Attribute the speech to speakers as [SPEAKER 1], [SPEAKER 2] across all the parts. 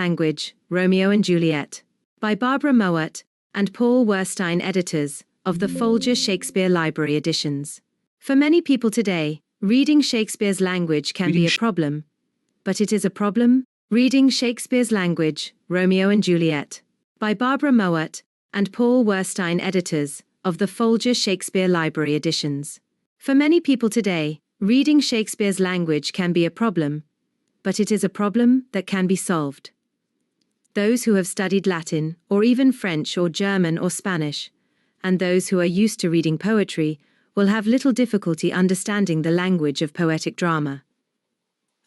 [SPEAKER 1] language, Romeo and Juliet, by Barbara Mowat and Paul Werstein, editors of the Folgier Shakespeare Library editions. For many people today, reading Shakespeare's language can be a problem, but it is a problem. Reading Shakespeare's language, Romeo and Juliet, by Barbara Mowat and Paul Werstein, editors of the Folgier Shakespeare Library editions. For many people today, reading Shakespeare's language can be a problem, but it is a problem that can be solved. Those who have studied Latin, or even French or German or Spanish, and those who are used to reading poetry, will have little difficulty understanding the language of poetic drama.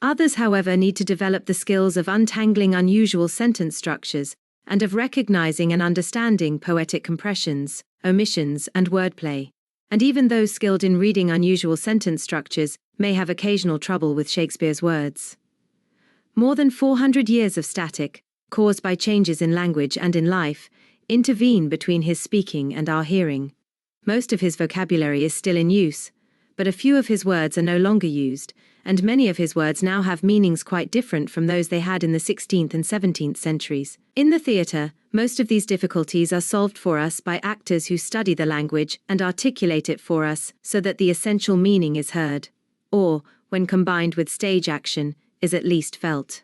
[SPEAKER 1] Others, however, need to develop the skills of untangling unusual sentence structures and of recognizing and understanding poetic compressions, omissions, and wordplay. And even those skilled in reading unusual sentence structures may have occasional trouble with Shakespeare's words. More than 400 years of static, caused by changes in language and in life, intervene between his speaking and our hearing. Most of his vocabulary is still in use, but a few of his words are no longer used, and many of his words now have meanings quite different from those they had in the 16th and 17th centuries. In the theatre, most of these difficulties are solved for us by actors who study the language and articulate it for us so that the essential meaning is heard, or, when combined with stage action, is at least felt.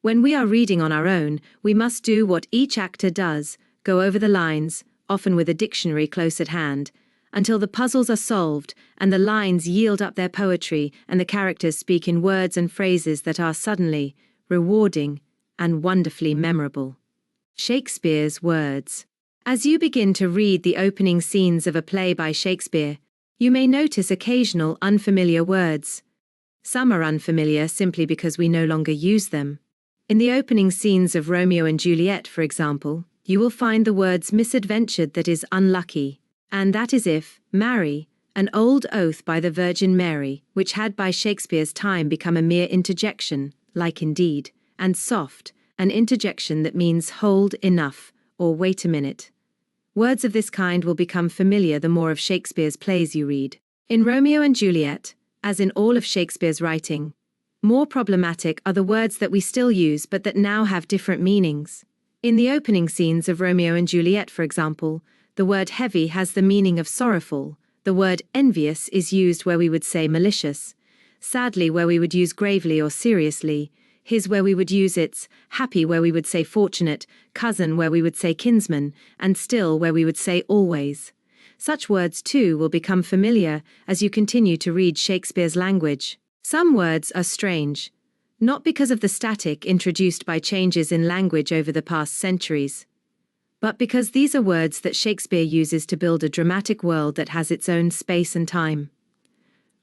[SPEAKER 1] When we are reading on our own, we must do what each actor does, go over the lines, often with a dictionary close at hand, until the puzzles are solved and the lines yield up their poetry and the characters speak in words and phrases that are suddenly, rewarding, and wonderfully memorable. Shakespeare's words. As you begin to read the opening scenes of a play by Shakespeare, you may notice occasional unfamiliar words. Some are unfamiliar simply because we no longer use them. In the opening scenes of Romeo and Juliet, for example, you will find the words misadventured, that is, unlucky, and that is if, marry, an old oath by the Virgin Mary, which had by Shakespeare's time become a mere interjection, like indeed, and soft, an interjection that means hold enough, or wait a minute. Words of this kind will become familiar the more of Shakespeare's plays you read. In Romeo and Juliet, as in all of Shakespeare's writing, more problematic are the words that we still use but that now have different meanings. In the opening scenes of Romeo and Juliet, for example, the word heavy has the meaning of sorrowful, the word envious is used where we would say malicious, sadly where we would use gravely or seriously, his where we would use its, happy where we would say fortunate, cousin where we would say kinsman, and still where we would say always. Such words too will become familiar as you continue to read Shakespeare's language. Some words are strange, not because of the static introduced by changes in language over the past centuries, but because these are words that Shakespeare uses to build a dramatic world that has its own space and time.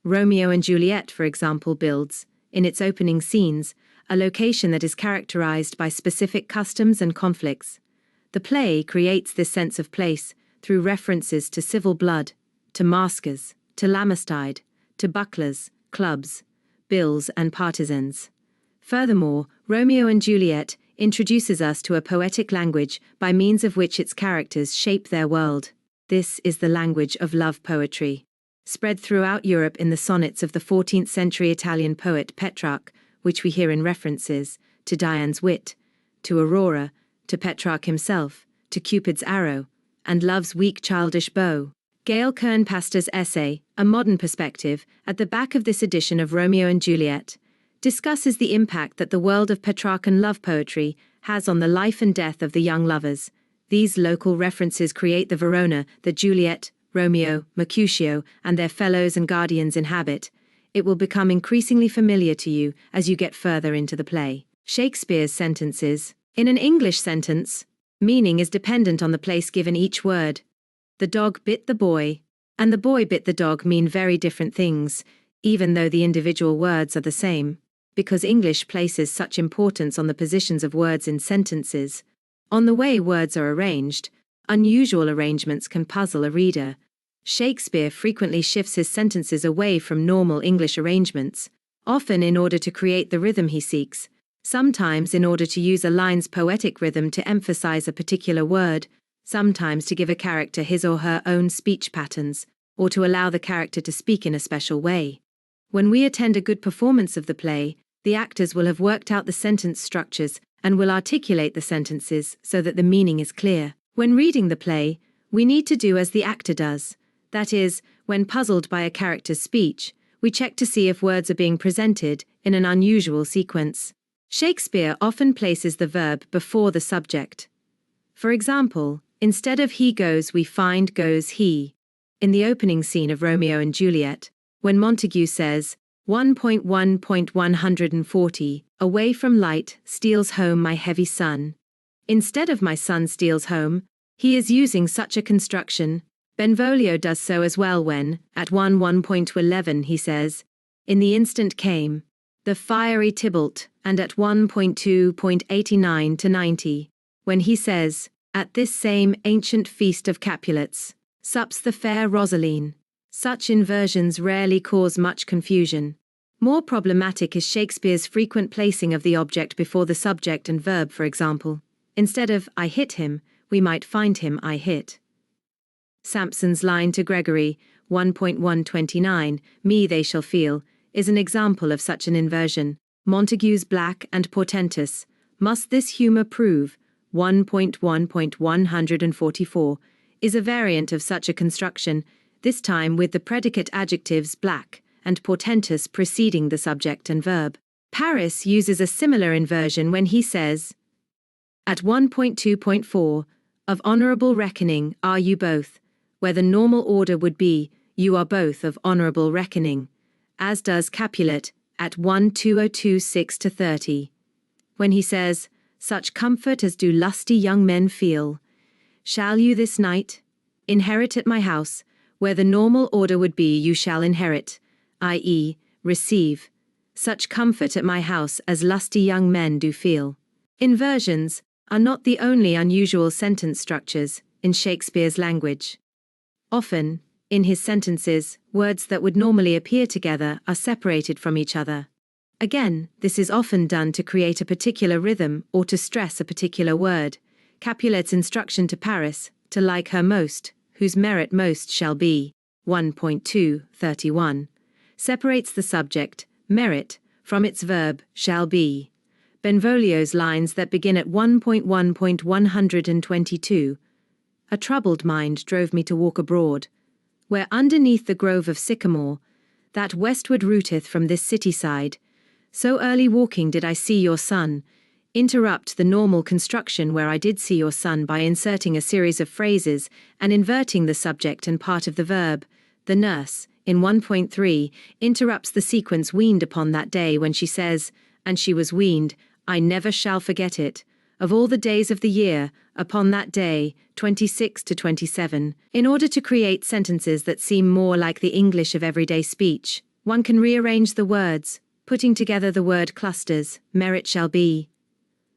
[SPEAKER 1] Romeo and Juliet, for example, builds, in its opening scenes, a location that is characterized by specific customs and conflicts. The play creates this sense of place through references to civil blood, to maskers, to Lamestide, to bucklers, clubs, bills and partisans. Furthermore, Romeo and Juliet introduces us to a poetic language by means of which its characters shape their world. This is the language of love poetry, spread throughout Europe in the sonnets of the 14th century Italian poet Petrarch, which we hear in references to Dian's wit, to Aurora, to Petrarch himself, to Cupid's arrow, and love's weak childish bow. Gail Kernpaster's essay, A Modern Perspective, at the back of this edition of Romeo and Juliet, discusses the impact that the world of Petrarchan love poetry has on the life and death of the young lovers. These local references create the Verona that Juliet, Romeo, Mercutio, and their fellows and guardians inhabit. It will become increasingly familiar to you as you get further into the play. Shakespeare's sentences. In an English sentence, meaning is dependent on the place given each word. The dog bit the boy, and the boy bit the dog mean very different things, even though the individual words are the same. Because English places such importance on the positions of words in sentences, on the way words are arranged, unusual arrangements can puzzle a reader. Shakespeare frequently shifts his sentences away from normal English arrangements, often in order to create the rhythm he seeks, sometimes in order to use a line's poetic rhythm to emphasize a particular word, sometimes to give a character his or her own speech patterns, or to allow the character to speak in a special way. When we attend a good performance of the play, the actors will have worked out the sentence structures and will articulate the sentences so that the meaning is clear. When reading the play, we need to do as the actor does. That is, when puzzled by a character's speech, we check to see if words are being presented in an unusual sequence. Shakespeare often places the verb before the subject. For example, instead of he goes, we find goes he. In the opening scene of Romeo and Juliet, when Montague says, 1.1.140, away from light, steals home my heavy son. Instead of my son steals home, he is using such a construction. Benvolio does so as well when, at 1.1.11 he says, in the instant came, the fiery Tybalt, and at 1.2.89 to 90, when he says, at this same ancient feast of Capulets, sups the fair Rosaline. Such inversions rarely cause much confusion. More problematic is Shakespeare's frequent placing of the object before the subject and verb, for example. Instead of I hit him, we might find him I hit. Samson's line to Gregory, 1.129, me they shall feel, is an example of such an inversion. Montague's black and portentous, must this humour prove, 1.1.144, is a variant of such a construction, this time with the predicate adjectives black and portentous preceding the subject and verb. Paris uses a similar inversion when he says, at 1.2.4, of honourable reckoning are you both, where the normal order would be, you are both of honourable reckoning, as does Capulet at 1.2026 to 30. When he says, such comfort as do lusty young men feel, shall you this night inherit at my house, where the normal order would be you shall inherit, i.e., receive, such comfort at my house as lusty young men do feel. Inversions are not the only unusual sentence structures in Shakespeare's language. Often, in his sentences, words that would normally appear together are separated from each other. Again, this is often done to create a particular rhythm or to stress a particular word. Capulet's instruction to Paris, to like her most, whose merit most shall be, 1.2.31, separates the subject, merit, from its verb, shall be. Benvolio's lines that begin at 1.1.122, a troubled mind drove me to walk abroad, where underneath the grove of sycamore, that westward rooteth from this city side, so early walking did I see your son, interrupt the normal construction where I did see your son by inserting a series of phrases and inverting the subject and part of the verb. The nurse, in 1.3, interrupts the sequence weaned upon that day when she says, and she was weaned, I never shall forget it, of all the days of the year, upon that day, 26 to 27. In order to create sentences that seem more like the English of everyday speech, one can rearrange the words, putting together the word clusters, merit shall be.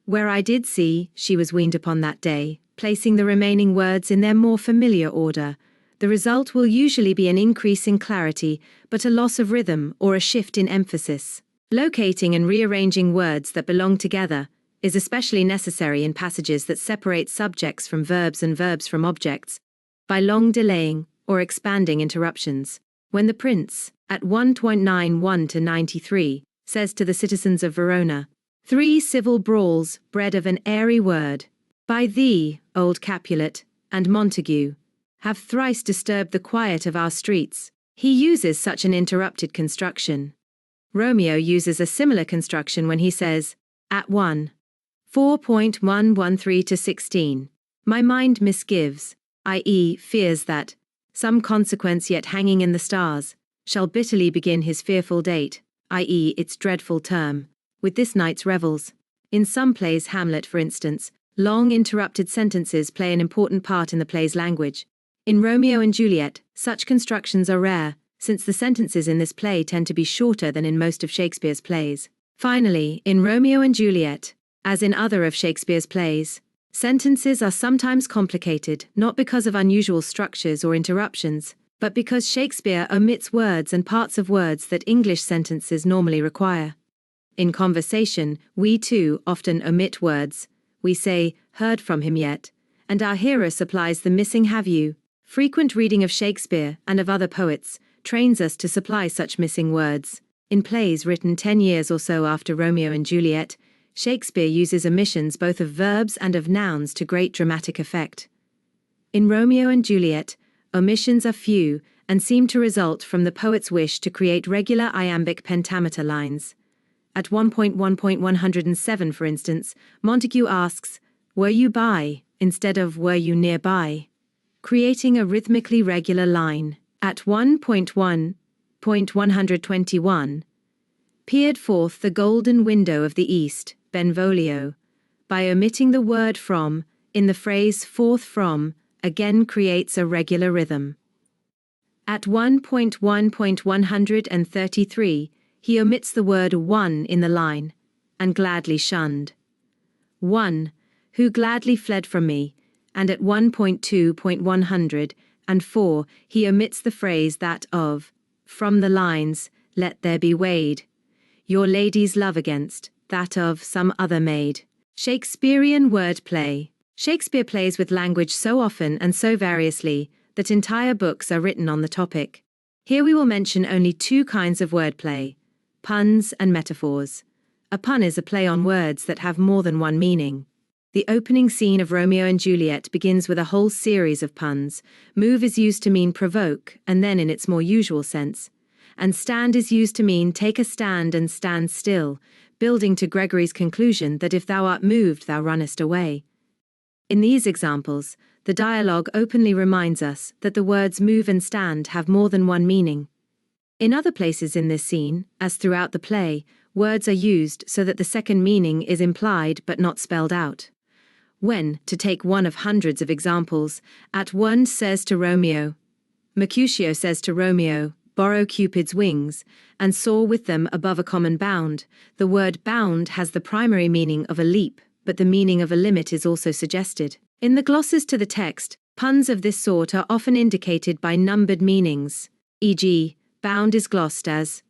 [SPEAKER 1] Where I did see, she was weaned upon that day, placing the remaining words in their more familiar order. The result will usually be an increase in clarity, but a loss of rhythm or a shift in emphasis. Locating and rearranging words that belong together is especially necessary in passages that separate subjects from verbs and verbs from objects, by long delaying or expanding interruptions. When the prince, at 1.91 to 93, says to the citizens of Verona, 3 civil brawls bred of an airy word, by thee, old Capulet, and Montague, have thrice disturbed the quiet of our streets, he uses such an interrupted construction. Romeo uses a similar construction when he says, at 4.113 to 16, my mind misgives, i.e., fears that, some consequence yet hanging in the stars, shall bitterly begin his fearful date, i.e., its dreadful term, with this night's revels. In some plays, Hamlet, for instance, long interrupted sentences play an important part in the play's language. In Romeo and Juliet, such constructions are rare, since the sentences in this play tend to be shorter than in most of Shakespeare's plays. Finally, in Romeo and Juliet, as in other of Shakespeare's plays, sentences are sometimes complicated not because of unusual structures or interruptions, but because Shakespeare omits words and parts of words that English sentences normally require. In conversation, we too often omit words. We say, heard from him yet, and our hero supplies the missing have you. Frequent reading of Shakespeare and of other poets trains us to supply such missing words. In plays written 10 years or so after Romeo and Juliet, Shakespeare uses omissions both of verbs and of nouns to great dramatic effect. In Romeo and Juliet, omissions are few and seem to result from the poet's wish to create regular iambic pentameter lines. At 1.1.107, for instance, Montague asks, "Were you by?" instead of "Were you nearby?" creating a rhythmically regular line. At 1.1.121, peered forth the golden window of the east, Benvolio, by omitting the word from, in the phrase forth from, again creates a regular rhythm. At 1.1.133, he omits the word one in the line, and gladly shunned. One, who gladly fled from me, and at 1.2.104, he omits the phrase that of, from the lines, let there be weighed, your lady's love against, that of some other maid. Shakespearean wordplay. Shakespeare plays with language so often and so variously that entire books are written on the topic. Here we will mention only two kinds of wordplay: puns and metaphors. A pun is a play on words that have more than one meaning. The opening scene of Romeo and Juliet begins with a whole series of puns. Move is used to mean provoke, and then in its more usual sense. And stand is used to mean take a stand and stand still, building to Gregory's conclusion that if thou art moved, thou runnest away. In these examples, the dialogue openly reminds us that the words move and stand have more than one meaning. In other places in this scene, as throughout the play, words are used so that the second meaning is implied but not spelled out. When, to take one of hundreds of examples, at one says to Romeo, Mercutio says to Romeo, borrow Cupid's wings, and soar with them above a common bound, the word bound has the primary meaning of a leap, but the meaning of a limit is also suggested. In the glosses to the text, puns of this sort are often indicated by numbered meanings, e.g., bound is glossed as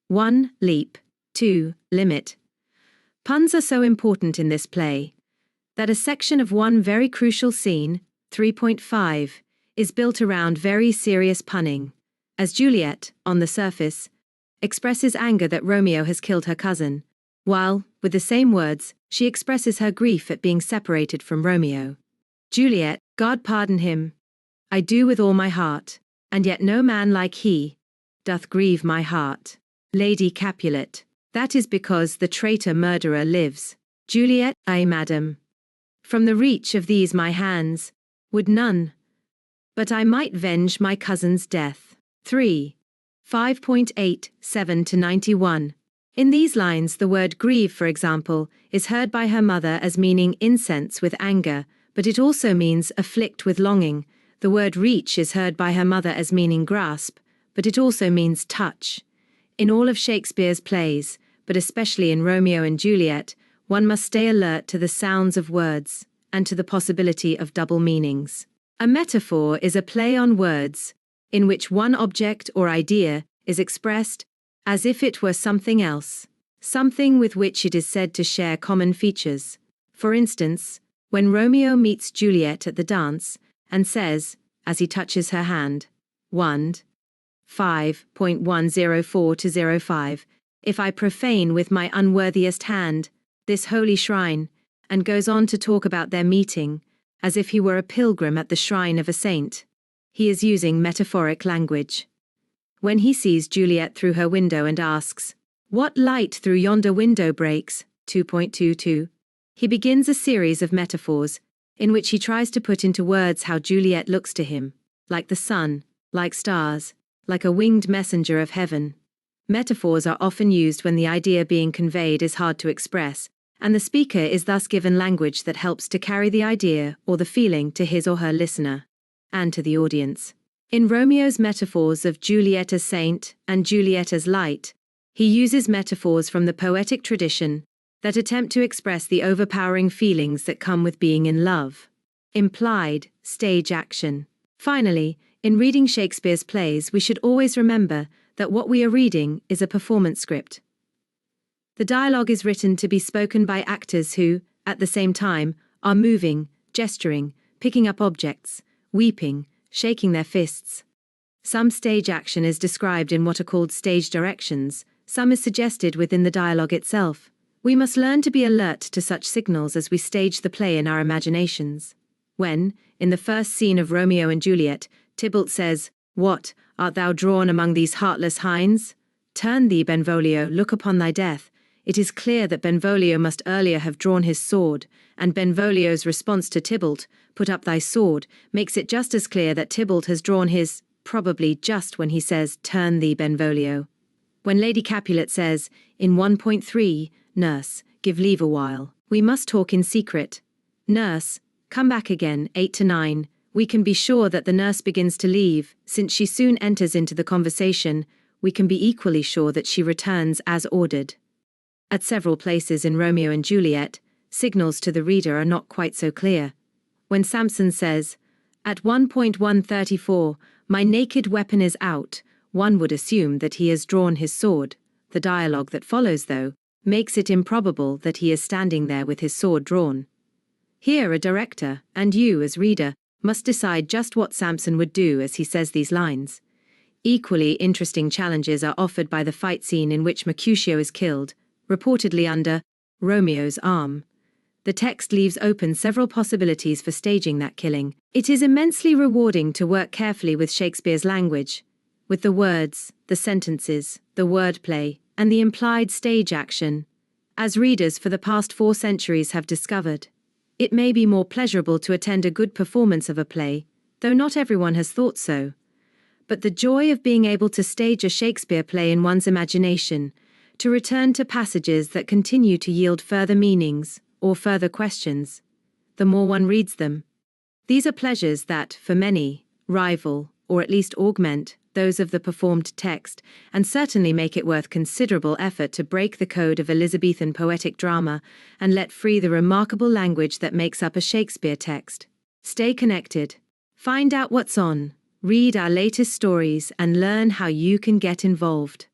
[SPEAKER 1] 1. Leap, 2. Limit. Puns are so important in this play that a section of one very crucial scene, 3.5, is built around very serious punning, as Juliet, on the surface, expresses anger that Romeo has killed her cousin, while, with the same words, she expresses her grief at being separated from Romeo. Juliet, God pardon him, I do with all my heart, and yet no man like he doth grieve my heart. Lady Capulet, that is because the traitor murderer lives. Juliet, ay, madam, from the reach of these my hands, would none, but I might venge my cousin's death. 3. 5.8, 7-91. In these lines, the word grieve, for example, is heard by her mother as meaning incense with anger, but it also means afflict with longing. The word reach is heard by her mother as meaning grasp, but it also means touch. In all of Shakespeare's plays, but especially in Romeo and Juliet, one must stay alert to the sounds of words, and to the possibility of double meanings. A metaphor is a play on words, in which one object or idea is expressed as if it were something else, something with which it is said to share common features. For instance, when Romeo meets Juliet at the dance, and says, as he touches her hand, 5.104-05, if I profane with my unworthiest hand this holy shrine, and goes on to talk about their meeting, as if he were a pilgrim at the shrine of a saint. He is using metaphoric language. When he sees Juliet through her window and asks, what light through yonder window breaks, 2.22, he begins a series of metaphors, in which he tries to put into words how Juliet looks to him, like the sun, like stars, like a winged messenger of heaven. Metaphors are often used when the idea being conveyed is hard to express, and the speaker is thus given language that helps to carry the idea or the feeling to his or her listener, and to the audience. In Romeo's metaphors of Juliet as saint and Juliet as light, he uses metaphors from the poetic tradition that attempt to express the overpowering feelings that come with being in love. Implied stage action. Finally, in reading Shakespeare's plays, we should always remember that what we are reading is a performance script. The dialogue is written to be spoken by actors who, at the same time, are moving, gesturing, picking up objects, weeping, shaking their fists. Some stage action is described in what are called stage directions, some is suggested within the dialogue itself, We must learn to be alert to such signals as we stage the play in our imaginations. When, in the first scene of Romeo and Juliet, Tybalt says, "What, art thou drawn among these heartless hinds? Turn thee, Benvolio, look upon thy death," it is clear that Benvolio must earlier have drawn his sword, and Benvolio's response to Tybalt, "Put up thy sword," makes it just as clear that Tybalt has drawn his, probably just when he says, "Turn thee, Benvolio." When Lady Capulet says, in 1.3, "Nurse, give leave a while, we must talk in secret. Nurse, come back again," 8 to 9, we can be sure that the nurse begins to leave. Since she soon enters into the conversation, we can be equally sure that she returns as ordered. At several places in Romeo and Juliet, signals to the reader are not quite so clear. When Samson says, at 1.134, "My naked weapon is out," one would assume that he has drawn his sword. The dialogue that follows, though, makes it improbable that he is standing there with his sword drawn. Here a director, and you as reader, must decide just what Samson would do as he says these lines. Equally interesting challenges are offered by the fight scene in which Mercutio is killed, reportedly under Romeo's arm. The text leaves open several possibilities for staging that killing. It is immensely rewarding to work carefully with Shakespeare's language, with the words, the sentences, the wordplay, and the implied stage action. As readers for the past 4 centuries have discovered, it may be more pleasurable to attend a good performance of a play, though not everyone has thought so. But the joy of being able to stage a Shakespeare play in one's imagination, to return to passages that continue to yield further meanings, or further questions, the more one reads them. These are pleasures that, for many, rival, or at least augment, those of the performed text, and certainly make it worth considerable effort to break the code of Elizabethan poetic drama and let free the remarkable language that makes up a Shakespeare text. Stay connected. Find out what's on, read our latest stories, and learn how you can get involved.